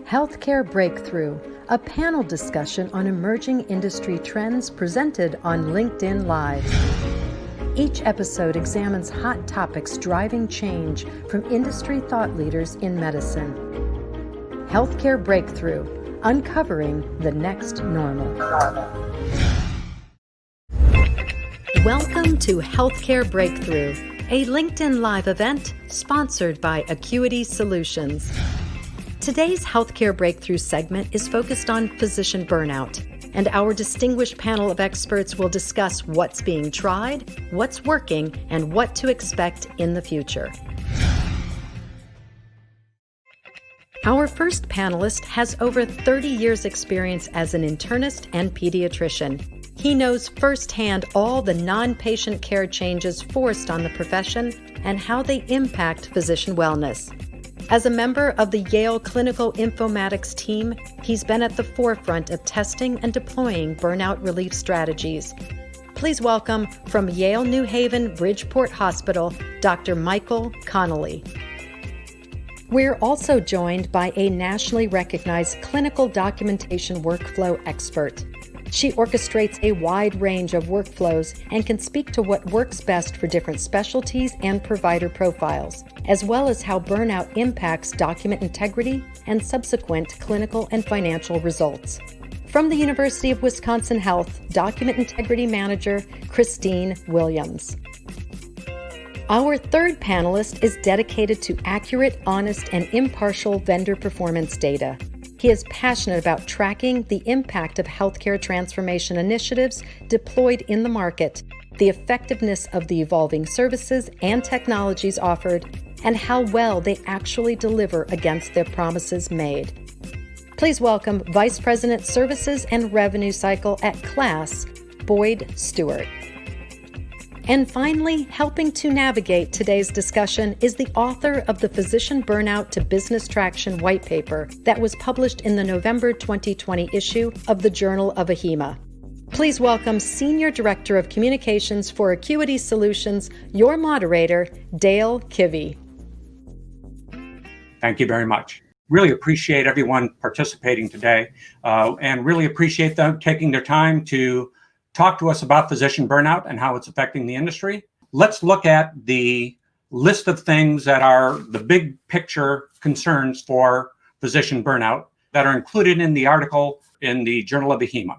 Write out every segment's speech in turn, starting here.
Healthcare Breakthrough, a panel discussion on emerging industry trends presented on LinkedIn Live. Each episode examines hot topics driving change from industry thought leaders in medicine. Healthcare Breakthrough, uncovering the next normal. Welcome to Healthcare Breakthrough, a LinkedIn Live event sponsored by AQuity Solutions. Today's Healthcare Breakthrough segment is focused on physician burnout, and our distinguished panel of experts will discuss what's being tried, what's working, and what to expect in the future. Our first panelist has over 30 years' experience as an internist and pediatrician. He knows firsthand all the non-patient care changes forced on the profession and how they impact physician wellness. As a member of the Yale Clinical Informatics team, he's been at the forefront of testing and deploying burnout relief strategies. Please welcome from Yale New Haven Bridgeport Hospital, Dr. Michael Connolly. We're also joined by a nationally recognized clinical documentation workflow expert. She orchestrates a wide range of workflows and can speak to what works best for different specialties and provider profiles, as well as how burnout impacts document integrity and subsequent clinical and financial results. From the University of Wisconsin Health, Document Integrity Manager, Christine Williams. Our third panelist is dedicated to accurate, honest, and impartial vendor performance data. He is passionate about tracking the impact of healthcare transformation initiatives deployed in the market, the effectiveness of the evolving services and technologies offered, and how well they actually deliver against their promises made. Please welcome Vice President Services and Revenue Cycle at KLAS, Boyd Stewart. And finally, helping to navigate today's discussion is the author of the Physician Burnout to Business Traction white paper that was published in the November 2020 issue of the Journal of AHIMA. Please welcome Senior Director of Communications for AQuity Solutions, your moderator, Dale Kivi. Thank you very much. Really appreciate everyone participating today and really appreciate them taking their time to talk to us about physician burnout and how it's affecting the industry. Let's look at the list of things that are the big picture concerns for physician burnout that are included in the article in the Journal of AHIMA.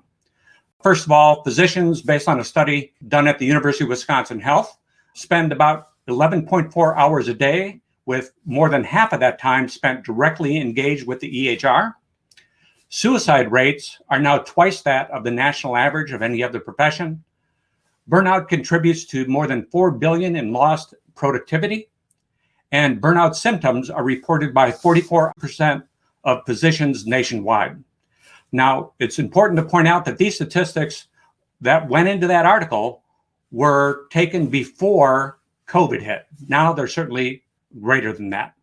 First of all, physicians, based on a study done at the University of Wisconsin Health, spend about 11.4 hours a day, with more than half of that time spent directly engaged with the EHR. Suicide rates are now twice that of the national average of any other profession. Burnout contributes to more than $4 billion in lost productivity. And burnout symptoms are reported by 44% of physicians nationwide. Now, it's important to point out that these statistics that went into that article were taken before COVID hit. Now they're certainly greater than that.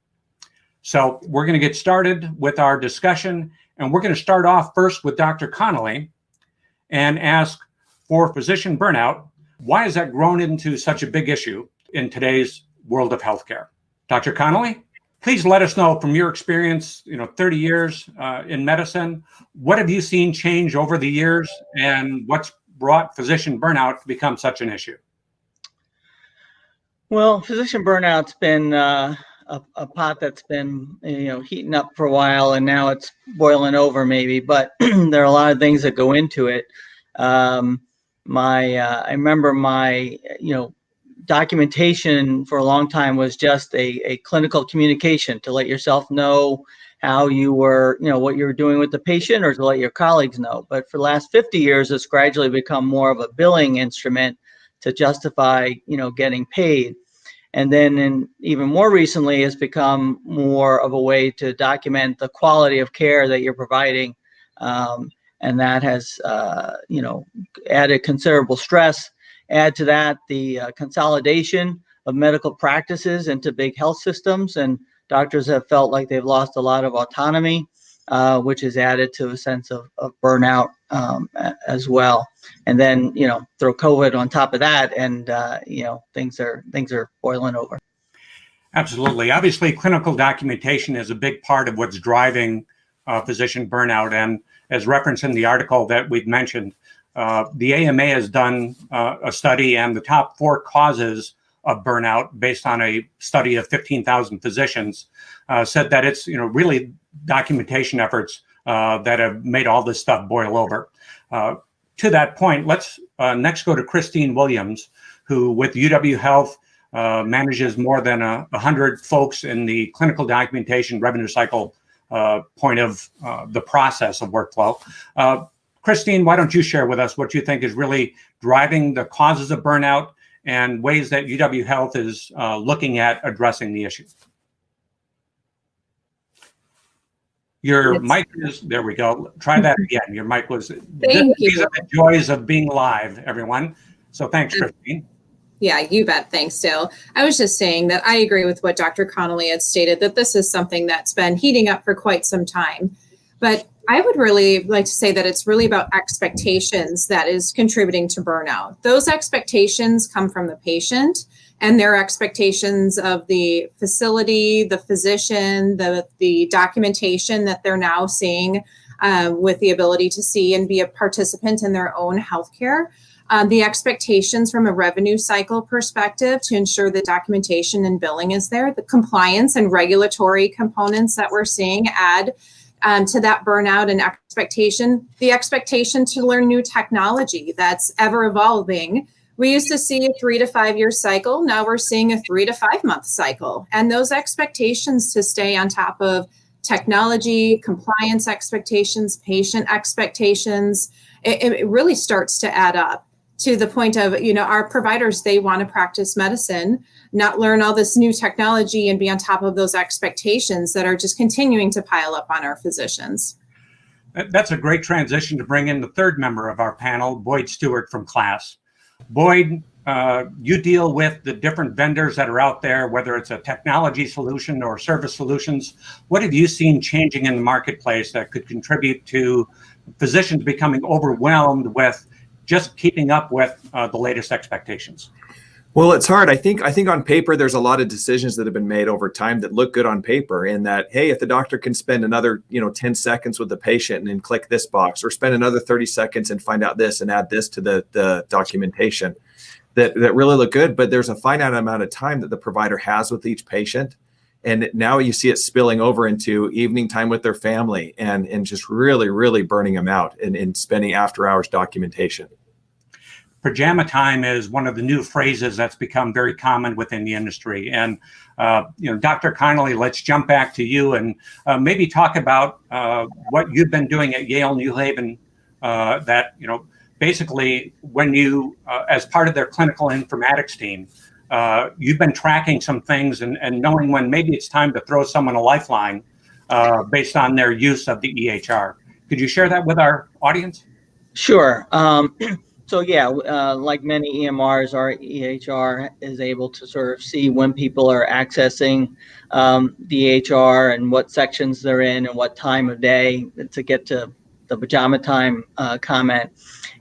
So we're going to get started with our discussion. And we're going to start off first with Dr. Connolly and ask, for physician burnout, why has that grown into such a big issue in today's world of healthcare? Dr. Connolly, please let us know from your experience, 30 years in medicine, what have you seen change over the years and what's brought physician burnout to become such an issue? Well, physician burnout's been a pot that's been heating up for a while, and now it's boiling over maybe, but there are a lot of things that go into it. I remember my documentation for a long time was just a clinical communication to let yourself know how you were, what you were doing with the patient, or to let your colleagues know. But for the last 50 years, it's gradually become more of a billing instrument to justify getting paid. And then even more recently, it's become more of a way to document the quality of care that you're providing. And that has, added considerable stress. Add to that the consolidation of medical practices into big health systems. And doctors have felt like they've lost a lot of autonomy, which has added to a sense of burnout as well. And then, throw COVID on top of that, and things are boiling over. Absolutely. Obviously, clinical documentation is a big part of what's driving physician burnout. And as referenced in the article that we've mentioned, the AMA has done a study, and the top 4 causes of burnout, based on a study of 15,000 physicians, said that it's really documentation efforts that have made all this stuff boil over. To that point, let's next go to Christine Williams, who with UW Health manages more than 100 folks in the clinical documentation revenue cycle point of the process of workflow. Christine, why don't you share with us what you think is really driving the causes of burnout and ways that UW Health is looking at addressing the issue? Your mic is, there we go. Try that again. Your mic was, these are the joys of being live, everyone. So thanks, Christine. Yeah, you bet. Thanks, Dale. I was just saying that I agree with what Dr. Connolly had stated, that this is something that's been heating up for quite some time. But I would really like to say that it's really about expectations that is contributing to burnout. Those expectations come from the patient and their expectations of the facility, the physician, the documentation that they're now seeing with the ability to see and be a participant in their own healthcare. The expectations from a revenue cycle perspective to ensure the documentation and billing is there, the compliance and regulatory components that we're seeing add to that burnout and expectation, the expectation to learn new technology that's ever evolving. We used to see a 3 to 5 year cycle. Now we're seeing a 3 to 5 month cycle. And those expectations to stay on top of technology, compliance expectations, patient expectations, it really starts to add up to the point of, our providers, they want to practice medicine, not learn all this new technology and be on top of those expectations that are just continuing to pile up on our physicians. That's a great transition to bring in the third member of our panel, Boyd Stewart from KLAS. Boyd, you deal with the different vendors that are out there, whether it's a technology solution or service solutions. What have you seen changing in the marketplace that could contribute to physicians becoming overwhelmed with just keeping up with the latest expectations? Well, it's hard. I think on paper, there's a lot of decisions that have been made over time that look good on paper, in that, hey, if the doctor can spend another 10 seconds with the patient and then click this box, or spend another 30 seconds and find out this and add this to the documentation, that really look good. But there's a finite amount of time that the provider has with each patient. And now you see it spilling over into evening time with their family and just really, really burning them out and spending after hours documentation. Pajama time is one of the new phrases that's become very common within the industry. And, Dr. Connolly, let's jump back to you and maybe talk about what you've been doing at Yale New Haven that, basically when you, as part of their clinical informatics team, you've been tracking some things and knowing when maybe it's time to throw someone a lifeline based on their use of the EHR. Could you share that with our audience? Sure. So yeah, like many EMRs, our EHR is able to sort of see when people are accessing the EHR and what sections they're in and what time of day, to get to the pajama time comment.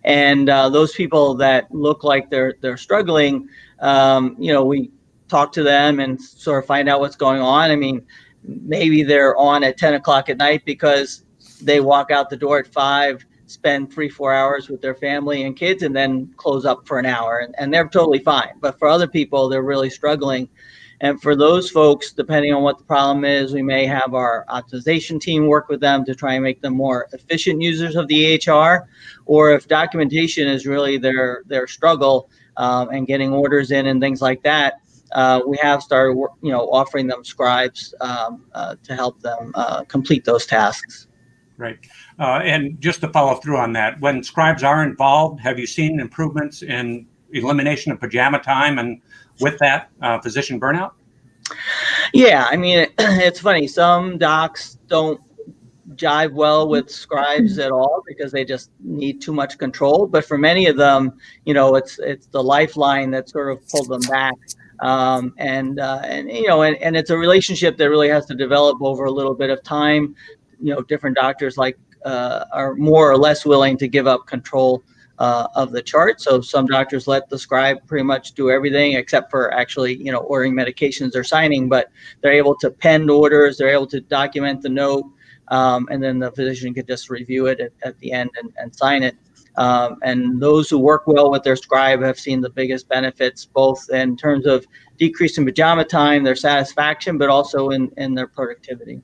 And those people that look like they're struggling, we talk to them and sort of find out what's going on. I mean, maybe they're on at 10 o'clock at night because they walk out the door at 5, spend 3-4 hours with their family and kids, and then close up for an hour, and they're totally fine. But for other people, they're really struggling. And for those folks, depending on what the problem is, we may have our optimization team work with them to try and make them more efficient users of the EHR. Or if documentation is really their struggle, and getting orders in and things like that, we have started, offering them scribes to help them complete those tasks. Right. And just to follow through on that, when scribes are involved, have you seen improvements in elimination of pajama time and with that physician burnout? Yeah, I mean, it's funny. Some docs don't jive well with scribes at all because they just need too much control. But for many of them, it's the lifeline that sort of pulled them back. And it's a relationship that really has to develop over a little bit of time. Different doctors are more or less willing to give up control of the chart. So some doctors let the scribe pretty much do everything except for actually, ordering medications or signing, but they're able to pen orders, they're able to document the note, and then the physician could just review it at the end and sign it. And those who work well with their scribe have seen the biggest benefits, both in terms of decreasing pajama time, their satisfaction, but also in their productivity.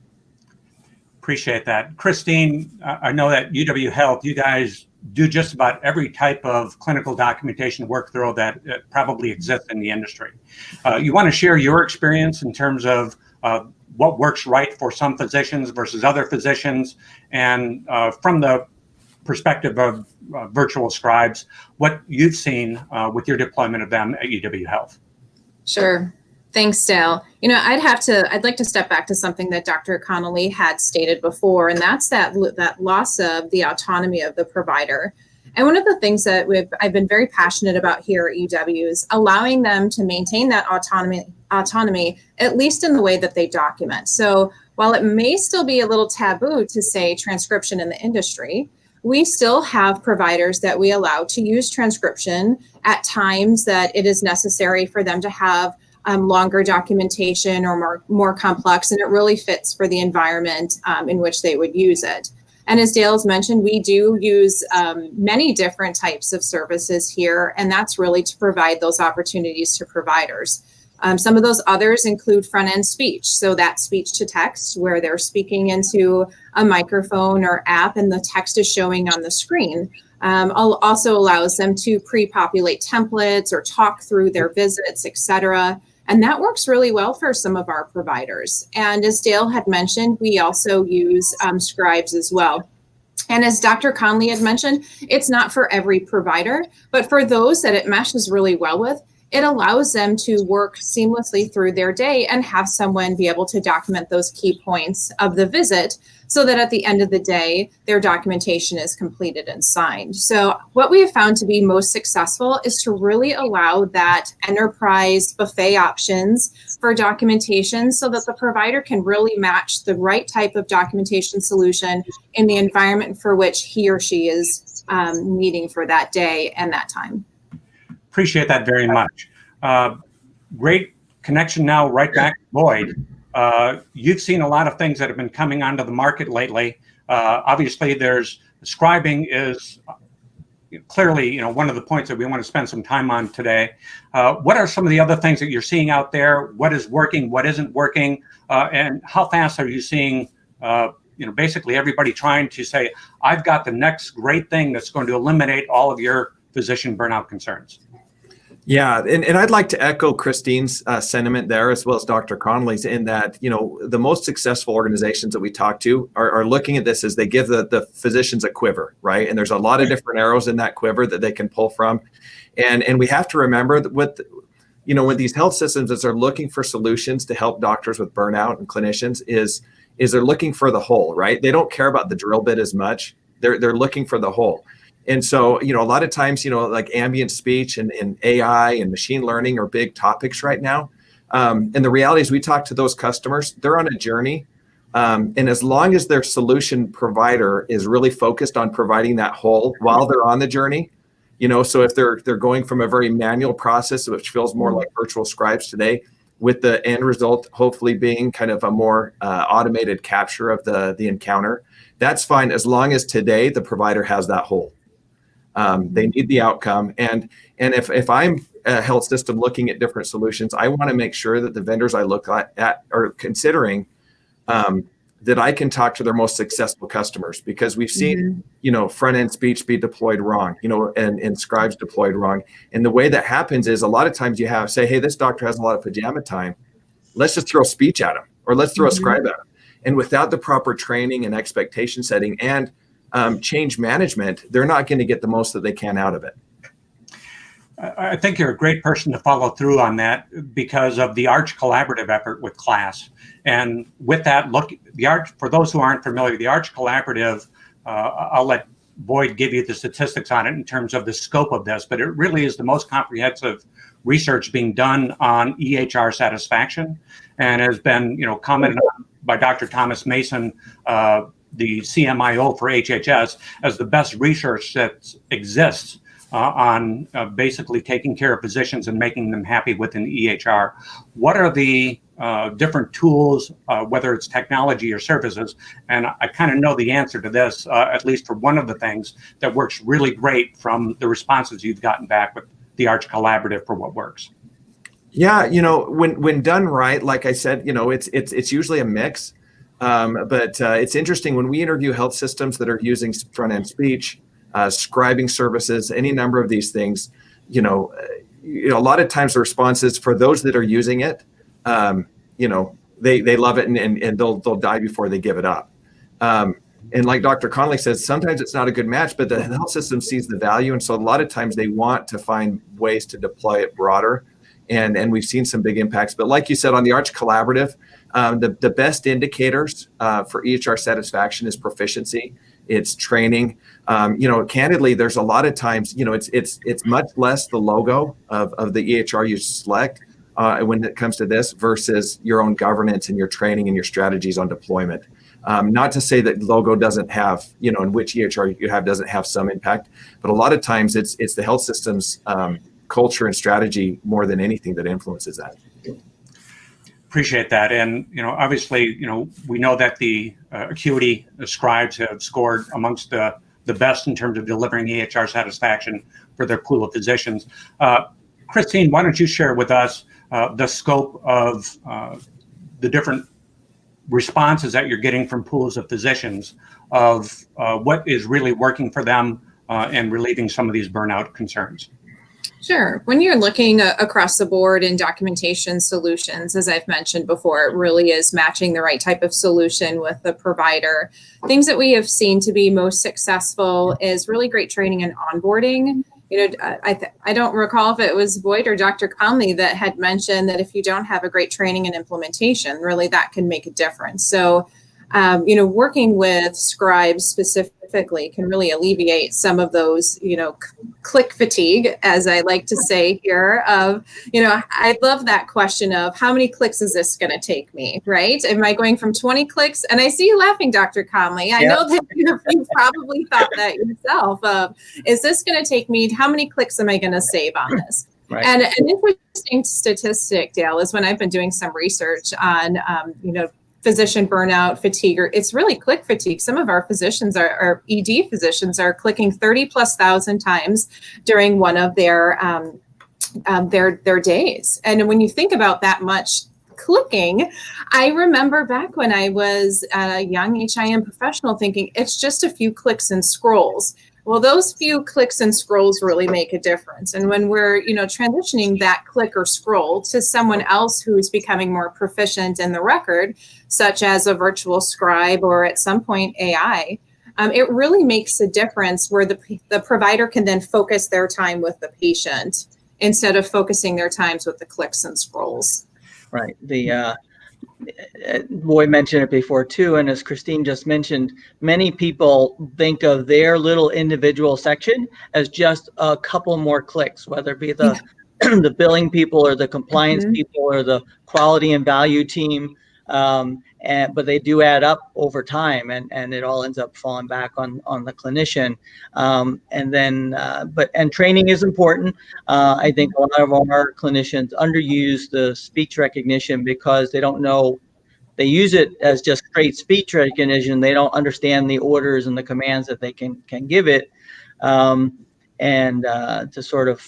Appreciate that. Christine, I know that UW Health, you guys do just about every type of clinical documentation workflow that probably exists in the industry. You want to share your experience in terms of what works right for some physicians versus other physicians, and from the perspective of virtual scribes, what you've seen with your deployment of them at UW Health. Sure. Thanks, Dale. I'd like to step back to something that Dr. Connolly had stated before, and that's that loss of the autonomy of the provider. And one of the things that I've been very passionate about here at UW is allowing them to maintain that autonomy, at least in the way that they document. So while it may still be a little taboo to say transcription in the industry, we still have providers that we allow to use transcription at times that it is necessary for them to have longer documentation or more complex, and it really fits for the environment in which they would use it. And as Dale's mentioned, we do use many different types of services here, and that's really to provide those opportunities to providers. Some of those others include front-end speech, so that speech to text where they're speaking into a microphone or app and the text is showing on the screen. Also allows them to pre-populate templates or talk through their visits, etc. And that works really well for some of our providers. And as Dale had mentioned, we also use scribes as well. And as Dr. Connolly had mentioned, it's not for every provider, but for those that it meshes really well with, it allows them to work seamlessly through their day and have someone be able to document those key points of the visit so that at the end of the day, their documentation is completed and signed. So what we have found to be most successful is to really allow that enterprise buffet options for documentation so that the provider can really match the right type of documentation solution in the environment for which he or she is needing for that day and that time. Appreciate that very much. Great connection now right back to Boyd. You've seen a lot of things that have been coming onto the market lately. Obviously, scribing is clearly one of the points that we want to spend some time on today. What are some of the other things that you're seeing out there? What is working? What isn't working? And how fast are you seeing basically everybody trying to say, I've got the next great thing that's going to eliminate all of your physician burnout concerns? Yeah, and I'd like to echo Christine's sentiment there, as well as Dr. Connolly's, in that, the most successful organizations that we talk to are looking at this as they give the physicians a quiver, right? And there's a lot of different arrows in that quiver that they can pull from. And we have to remember that with these health systems that are looking for solutions to help doctors with burnout and clinicians is they're looking for the whole, right? They don't care about the drill bit as much. They're looking for the whole. And so, a lot of times, like ambient speech and AI and machine learning are big topics right now. And the reality is we talk to those customers, they're on a journey. And as long as their solution provider is really focused on providing that whole while they're on the journey, so if they're going from a very manual process, which feels more like virtual scribes today, with the end result hopefully being kind of a more automated capture of the encounter, that's fine as long as today the provider has that whole. They need the outcome. And if I'm a health system looking at different solutions, I want to make sure that the vendors I look at are considering that I can talk to their most successful customers, because we've seen, front end speech be deployed wrong, and scribes deployed wrong. And the way that happens is a lot of times you say, hey, this doctor has a lot of pajama time. Let's just throw speech at him, or let's throw a scribe at him. And without the proper training and expectation setting and change management, they're not going to get the most that they can out of it. I think you're a great person to follow through on that because of the Arch collaborative effort with KLAS. And with that, the Arch, for those who aren't familiar, the Arch collaborative, I'll let Boyd give you the statistics on it in terms of the scope of this, but it really is the most comprehensive research being done on EHR satisfaction, and has been, commented on by Dr. Thomas Mason, the CMIO for HHS, as the best research that exists on basically taking care of physicians and making them happy within EHR. What are the different tools, whether it's technology or services? And I kind of know the answer to this, at least for one of the things that works really great from the responses you've gotten back with the Arch Collaborative for what works. Yeah, when done right, like I said, it's usually a mix. But it's interesting when we interview health systems that are using front-end speech, scribing services, any number of these things, a lot of times the response is for those that are using it, they love it and they'll die before they give it up. And like Dr. Connolly says, sometimes it's not a good match, but the health system sees the value. And so a lot of times they want to find ways to deploy it broader. And we've seen some big impacts. But like you said, on the Arch Collaborative, the best indicators for EHR satisfaction is proficiency. It's training. Candidly, there's a lot of times, it's much less the logo of the EHR you select when it comes to this versus your own governance and your training and your strategies on deployment. Not to say that logo doesn't have, and which EHR you have doesn't have some impact, but a lot of times it's the health system's culture and strategy more than anything that influences that. Appreciate that. And, obviously, we know that the AQuity scribes have scored amongst the best in terms of delivering EHR satisfaction for their pool of physicians. Christine, why don't you share with us the scope of the different responses that you're getting from pools of physicians of what is really working for them and relieving some of these burnout concerns? Sure. When you're looking across the board in documentation solutions, as I've mentioned before, it really is matching the right type of solution with the provider. Things that we have seen to be most successful is really great training and onboarding. I don't recall if it was Boyd or Dr. Connolly that had mentioned that if you don't have a great training and implementation, really that can make a difference. So, working with scribes specifically can really alleviate some of those, click fatigue, as I like to say here, of, I love that question of how many clicks is this going to take me, right? Am I going from 20 clicks? And I see you laughing, Dr. Connolly. I know that you probably thought that yourself of, is this going to take me, how many clicks am I going to save on this? Right. And an interesting statistic, Dale, is when I've been doing some research on, physician burnout, fatigue, or it's really click fatigue. Some of our physicians, our ED physicians, are clicking 30,000+ times during one of their days. And when you think about that much clicking, I remember back when I was a young HIM professional thinking it's just a few clicks and scrolls. Well, those few clicks and scrolls really make a difference. And when we're, transitioning that click or scroll to someone else who's becoming more proficient in the record, such as a virtual scribe or at some point AI, it really makes a difference where the provider can then focus their time with the patient instead of focusing their times with the clicks and scrolls. Right. Boyd mentioned it before too, and as Christine just mentioned, many people think of their little individual section as just a couple more clicks, whether it be the the billing people or the compliance people or the quality and value team, but they do add up over time, and it all ends up falling back on the clinician. And training is important. I think a lot of our clinicians underuse the speech recognition because they don't know. They use it as just straight speech recognition. They don't understand the orders and the commands that they can give it, and to sort of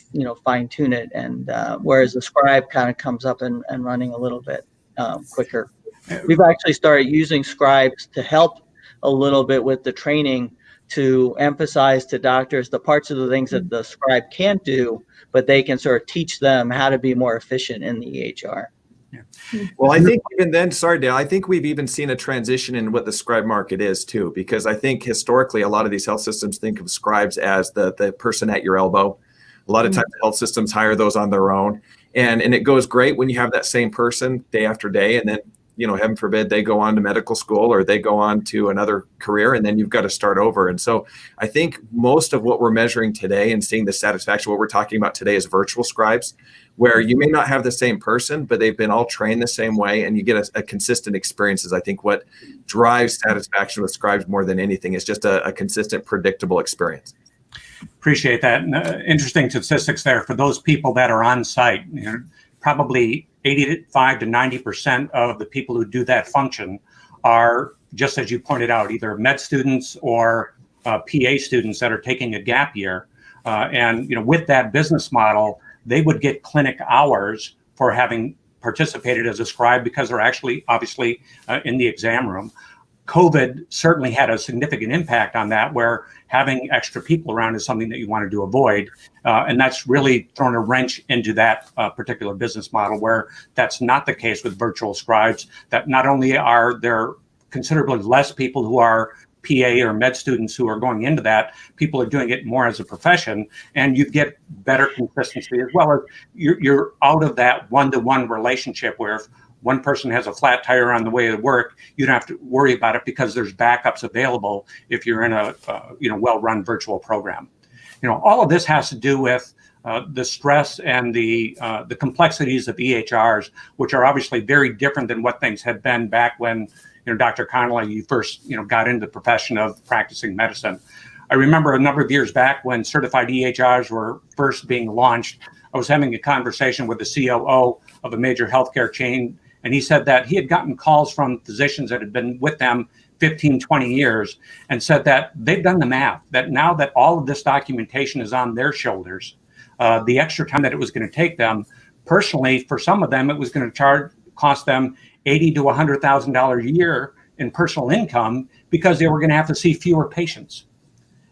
fine tune it. And whereas the scribe kind of comes up and running a little bit quicker. We've actually started using scribes to help a little bit with the training, to emphasize to doctors the parts of the things that the scribe can't do, but they can sort of teach them how to be more efficient in the EHR. Yeah. Well, I think even then, sorry, Dale, I think we've even seen a transition in what the scribe market is too, because I think historically a lot of these health systems think of scribes as the person at your elbow. A lot of times health systems hire those on their own, and it goes great when you have that same person day after day, and then heaven forbid they go on to medical school or they go on to another career, and then you've got to start over. And so I think most of what we're measuring today and seeing the satisfaction, what we're talking about today is virtual scribes, where you may not have the same person, but they've been all trained the same way, and you get a consistent experience. Is I think what drives satisfaction with scribes more than anything is just a consistent, predictable experience. Appreciate that. And, interesting statistics there for those people that are on site. Probably 85 to 90% of the people who do that function are, just as you pointed out, either med students or PA students that are taking a gap year. And with that business model, they would get clinic hours for having participated as a scribe because they're actually obviously in the exam room. COVID certainly had a significant impact on that, where having extra people around is something that you wanted to avoid. And that's really thrown a wrench into that particular business model, where that's not the case with virtual scribes, that not only are there considerably less people who are PA or med students who are going into that, people are doing it more as a profession, and you get better consistency, as well as you're out of that one-to-one relationship where if one person has a flat tire on the way to work, you don't have to worry about it because there's backups available if you're in a well-run virtual program. All of this has to do with the stress and the complexities of EHRs, which are obviously very different than what things had been back when Dr. Connolly, you first got into the profession of practicing medicine. I remember a number of years back when certified EHRs were first being launched, I was having a conversation with the COO of a major healthcare chain, and he said that he had gotten calls from physicians that had been with them 15, 20 years and said that they've done the math, that now that all of this documentation is on their shoulders, the extra time that it was going to take them, personally, for some of them, it was going to cost them $80,000 to $100,000 a year in personal income because they were going to have to see fewer patients.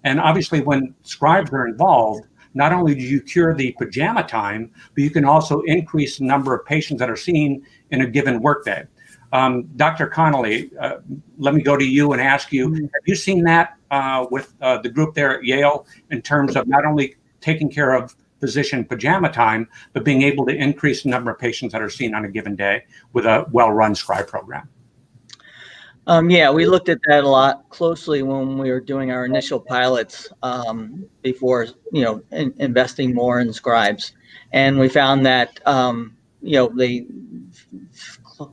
And obviously, when scribes are involved, not only do you cure the pajama time, but you can also increase the number of patients that are seen in a given workday. Dr. Connolly, let me go to you and ask you, have you seen that with the group there at Yale in terms of not only taking care of physician pajama time, but being able to increase the number of patients that are seen on a given day with a well-run scribe program? Yeah, we looked at that a lot closely when we were doing our initial pilots before, investing more in scribes. And we found that, they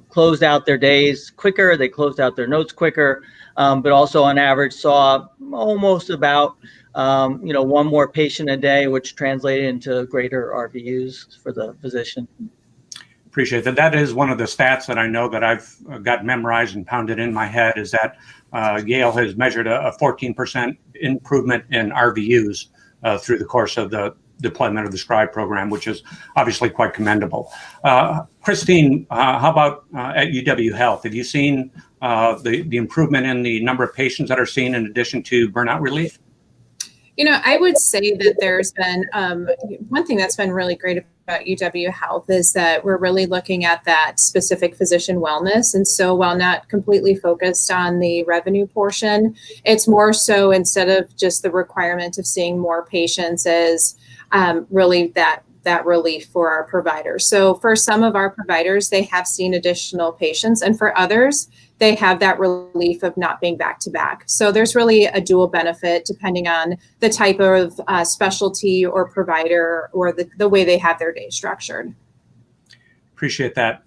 closed out their days quicker, they closed out their notes quicker, but also on average saw almost about, one more patient a day, which translated into greater RVUs for the physician. Appreciate that. That is one of the stats that I know that I've got memorized and pounded in my head, is that Yale has measured a 14% improvement in RVUs through the course of the deployment of the scribe program, which is obviously quite commendable. Christine, how about at UW Health? Have you seen the improvement in the number of patients that are seen in addition to burnout relief? I would say that there's been one thing that's been really great about UW Health is that we're really looking at that specific physician wellness. And so while not completely focused on the revenue portion, it's more so, instead of just the requirement of seeing more patients, as really that relief for our providers. So for some of our providers, they have seen additional patients, and for others, they have that relief of not being back to back. So there's really a dual benefit depending on the type of specialty or provider or the way they have their day structured. Appreciate that.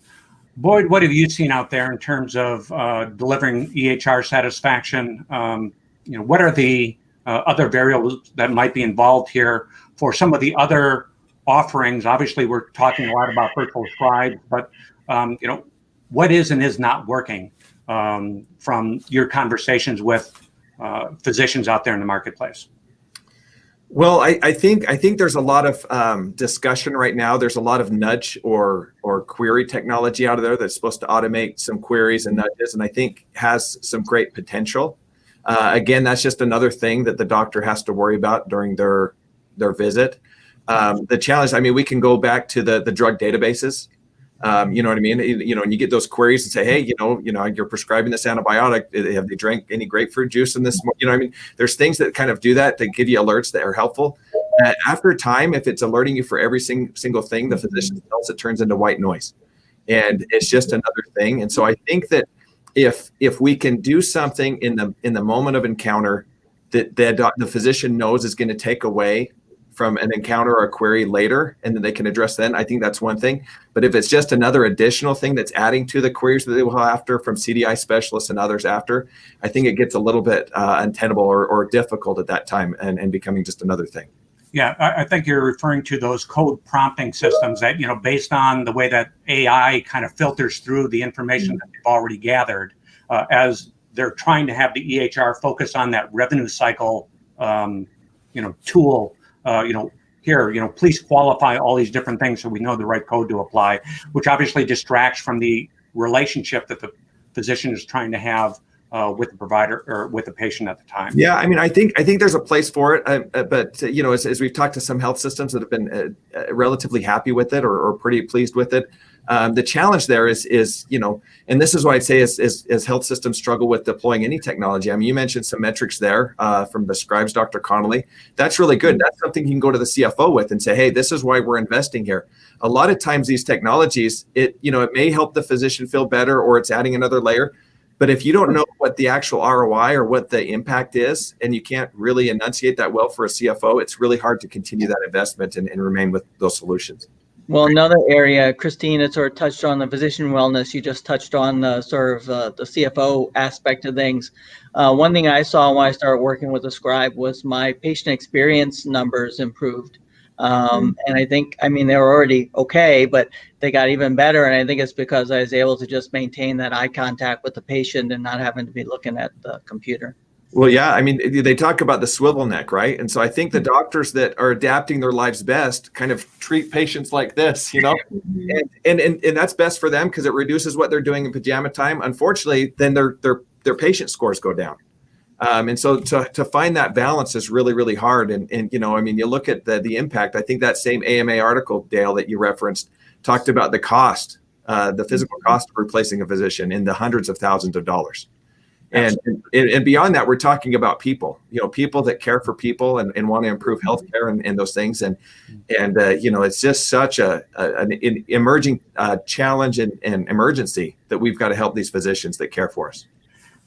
Boyd, what have you seen out there in terms of delivering EHR satisfaction? What are the other variables that might be involved here for some of the other offerings? Obviously, we're talking a lot about virtual scribes, but what is and is not working from your conversations with physicians out there in the marketplace? Well, I think there's a lot of discussion right now. There's a lot of nudge or query technology out of there that's supposed to automate some queries and nudges, and I think has some great potential. Again, that's just another thing that the doctor has to worry about during their visit. The challenge, we can go back to the drug databases. You know what I mean? And you get those queries and say, hey, you're prescribing this antibiotic. Have they drank any grapefruit juice in this? There's things that kind of do that to give you alerts that are helpful. After a time, if it's alerting you for every single thing, the physician tells it turns into white noise, and it's just another thing. And so I think that if we can do something in the moment of encounter that the physician knows is going to take away from an encounter or a query later, and then they can address then, I think that's one thing. But if it's just another additional thing that's adding to the queries that they will have after from CDI specialists and others after, I think it gets a little bit untenable or difficult at that time and becoming just another thing. Yeah, I think you're referring to those code prompting systems that, based on the way that AI kind of filters through the information that they've already gathered, as they're trying to have the EHR focus on that revenue cycle, tool, here, please qualify all these different things so we know the right code to apply, which obviously distracts from the relationship that the physician is trying to have with the provider or with the patient at the time. Yeah, I mean, I think there's a place for it, but as we've talked to some health systems that have been relatively happy with it or pretty pleased with it, the challenge there is and this is what I'd say is health systems struggle with deploying any technology. I mean, you mentioned some metrics there from the scribes, Dr. Connolly. That's really good. That's something you can go to the CFO with and say, hey, this is why we're investing here. A lot of times these technologies, it may help the physician feel better or it's adding another layer. But if you don't know what the actual ROI or what the impact is, and you can't really enunciate that well for a CFO, it's really hard to continue that investment and remain with those solutions. Well, another area, Christine, had sort of touched on the physician wellness. You just touched on the the CFO aspect of things. One thing I saw when I started working with a scribe was my patient experience numbers improved. And they were already okay, but they got even better. And I think it's because I was able to just maintain that eye contact with the patient and not having to be looking at the computer. Well, yeah, I mean, they talk about the swivel neck, right? And so I think the doctors that are adapting their lives best kind of treat patients like this, and that's best for them because it reduces what they're doing in pajama time. Unfortunately, then their patient scores go down. And so to find that balance is really, really hard. And you look at the impact. I think that same AMA article, Dale, that you referenced, talked about the cost, the physical cost of replacing a physician in the hundreds of thousands of dollars. And beyond that, we're talking about people, people that care for people and want to improve healthcare and those things. And it's just such an emerging challenge and emergency that we've got to help these physicians that care for us.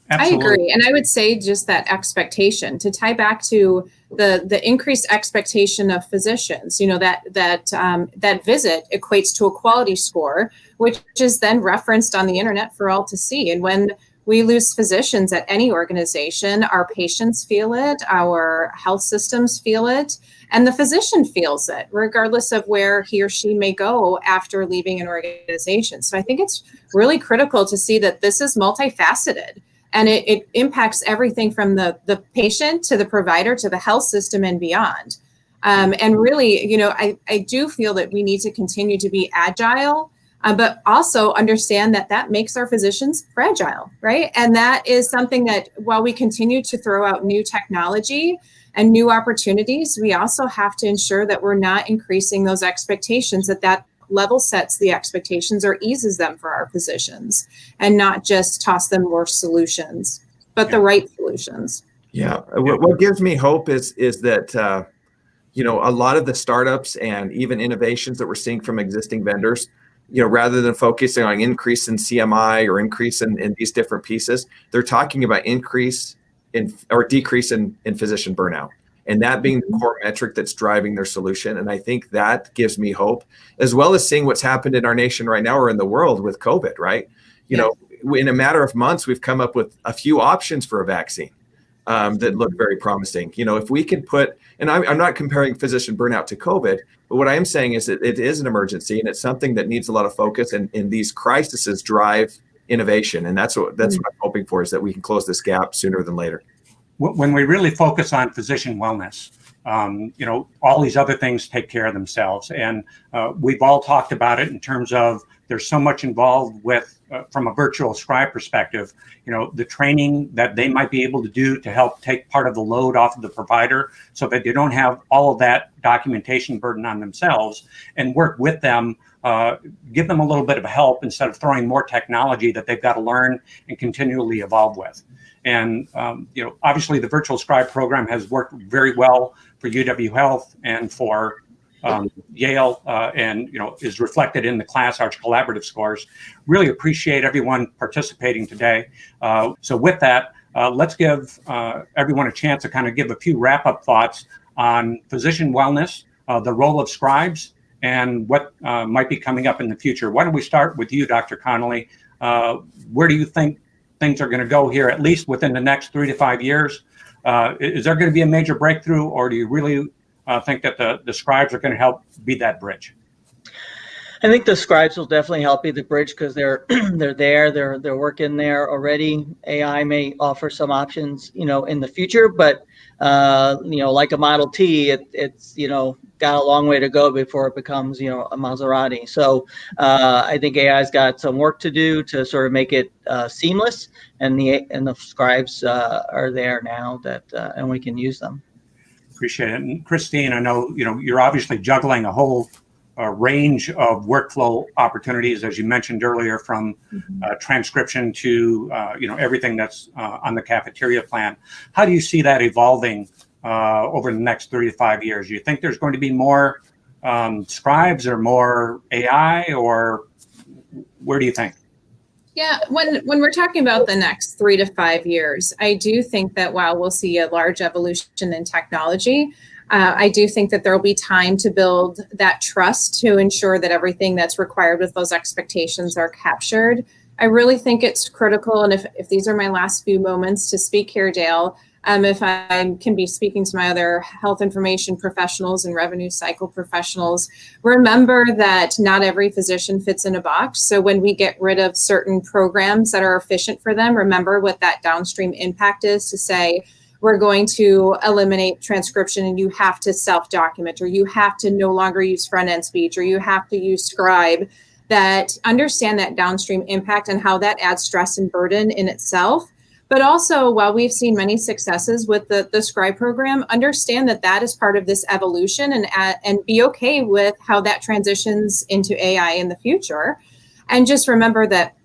Absolutely. I agree. And I would say just that expectation to tie back to the increased expectation of physicians, that visit equates to a quality score, which is then referenced on the internet for all to see. And when we lose physicians at any organization, our patients feel it, our health systems feel it, and the physician feels it, regardless of where he or she may go after leaving an organization. So I think it's really critical to see that this is multifaceted. And it impacts everything from the patient to the provider to the health system and beyond. And really, I do feel that we need to continue to be agile, but also understand that makes our physicians fragile, right? And that is something that while we continue to throw out new technology and new opportunities, we also have to ensure that we're not increasing those expectations, that level sets the expectations or eases them for our physicians and not just toss them more solutions, but the right solutions. Yeah. What gives me hope is that, a lot of the startups and even innovations that we're seeing from existing vendors, rather than focusing on increase in CMI or increase in these different pieces, they're talking about increase in or decrease in physician burnout. And that being the core metric that's driving their solution. And I think that gives me hope, as well as seeing what's happened in our nation right now or in the world with COVID, right? In a matter of months, we've come up with a few options for a vaccine that look very promising. If we can and I'm not comparing physician burnout to COVID, but what I am saying is that it is an emergency and it's something that needs a lot of focus, and these crises drive innovation. And that's what I'm hoping for, is that we can close this gap sooner than later. When we really focus on physician wellness, all these other things take care of themselves. And we've all talked about it in terms of there's so much involved with, from a virtual scribe perspective, the training that they might be able to do to help take part of the load off of the provider so that they don't have all of that documentation burden on themselves, and work with them, give them a little bit of help instead of throwing more technology that they've got to learn and continually evolve with. And, obviously the virtual scribe program has worked very well for UW Health and for Yale, and, is reflected in the KLAS Arch Collaborative scores. Really appreciate everyone participating today. So with that, let's give everyone a chance to kind of give a few wrap-up thoughts on physician wellness, the role of scribes, and what might be coming up in the future. Why don't we start with you, Dr. Connolly? Where do you think things are going to go here, at least within the next 3 to 5 years? Is there going to be a major breakthrough, or do you really think that the scribes are going to help be that bridge? I think the scribes will definitely help be the bridge because they're they're working there already. AI may offer some options, in the future, but like a Model T, it's got a long way to go before it becomes a Maserati. So I think AI's got some work to do to sort of make it seamless, and the scribes are there now and we can use them. Appreciate it. And Christine, I know you're obviously juggling a whole range of workflow opportunities, as you mentioned earlier, from transcription to everything that's on the cafeteria plan. How do you see that evolving over the next 3 to 5 years? Do you think there's going to be more scribes or more AI, or where do you think? Yeah, when we're talking about the next 3 to 5 years, I do think that while we'll see a large evolution in technology, I do think that there will be time to build that trust to ensure that everything that's required with those expectations are captured. I really think it's critical, and if these are my last few moments to speak here, Dale, if I can be speaking to my other health information professionals and revenue cycle professionals, remember that not every physician fits in a box. So when we get rid of certain programs that are efficient for them, remember what that downstream impact is to say, we're going to eliminate transcription and you have to self-document, or you have to no longer use front-end speech, or you have to use scribe. That understand that downstream impact and how that adds stress and burden in itself. But also, while we've seen many successes with the scribe program, understand that that is part of this evolution, and be okay with how that transitions into AI in the future. And just remember that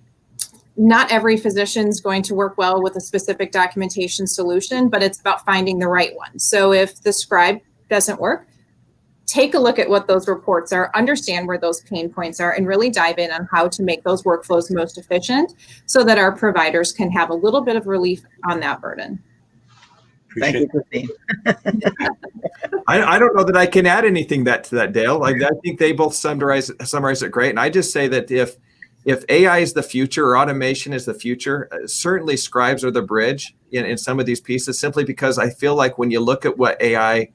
not every physician is going to work well with a specific documentation solution, but it's about finding the right one. So if the scribe doesn't work, take a look at what those reports are, understand where those pain points are, and really dive in on how to make those workflows most efficient so that our providers can have a little bit of relief on that burden. Thank you, Christine. I don't know that I can add anything to that, Dale. I think they both summarize it great. And I just say that if AI is the future or automation is the future, certainly scribes are the bridge in some of these pieces, simply because I feel like when you look at what AI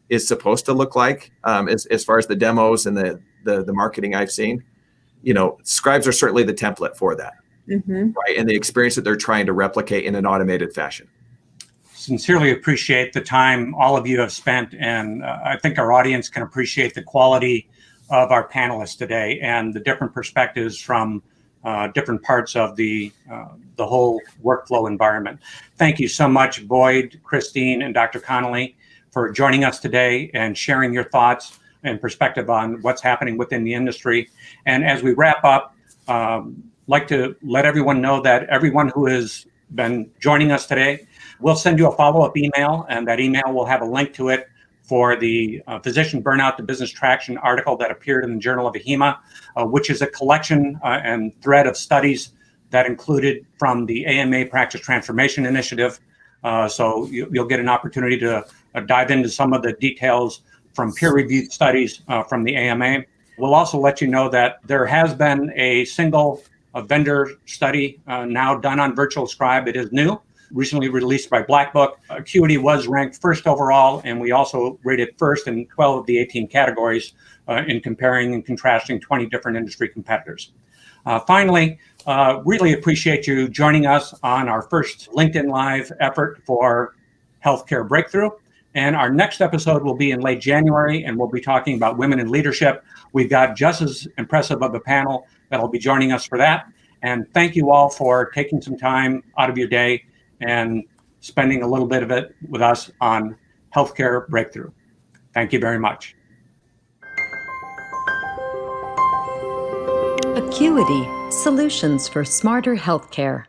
is supposed to look like, as far as the demos and the marketing I've seen, scribes are certainly the template for that, right? And the experience that they're trying to replicate in an automated fashion. Sincerely appreciate the time all of you have spent, and I think our audience can appreciate the quality of our panelists today and the different perspectives from different parts of the whole workflow environment. Thank you so much, Boyd, Christine, and Dr. Connolly, for joining us today and sharing your thoughts and perspective on what's happening within the industry. And as we wrap up, like to let everyone know that everyone who has been joining us today, we'll send you a follow-up email, and that email will have a link to it for the Physician Burnout to Business Traction article that appeared in the Journal of AHIMA, which is a collection and thread of studies that included from the AMA Practice Transformation Initiative. So you'll get an opportunity to dive into some of the details from peer-reviewed studies from the AMA. We'll also let you know that there has been a single vendor study now done on virtual scribe. It is new, recently released by Black Book. AQuity was ranked first overall, and we also rated first in 12 of the 18 categories in comparing and contrasting 20 different industry competitors. Finally, really appreciate you joining us on our first LinkedIn Live effort for Healthcare Breakthrough. And our next episode will be in late January, and we'll be talking about women in leadership. We've got just as impressive of a panel that'll be joining us for that. And thank you all for taking some time out of your day and spending a little bit of it with us on Healthcare Breakthrough. Thank you very much. AQuity Solutions for Smarter Healthcare.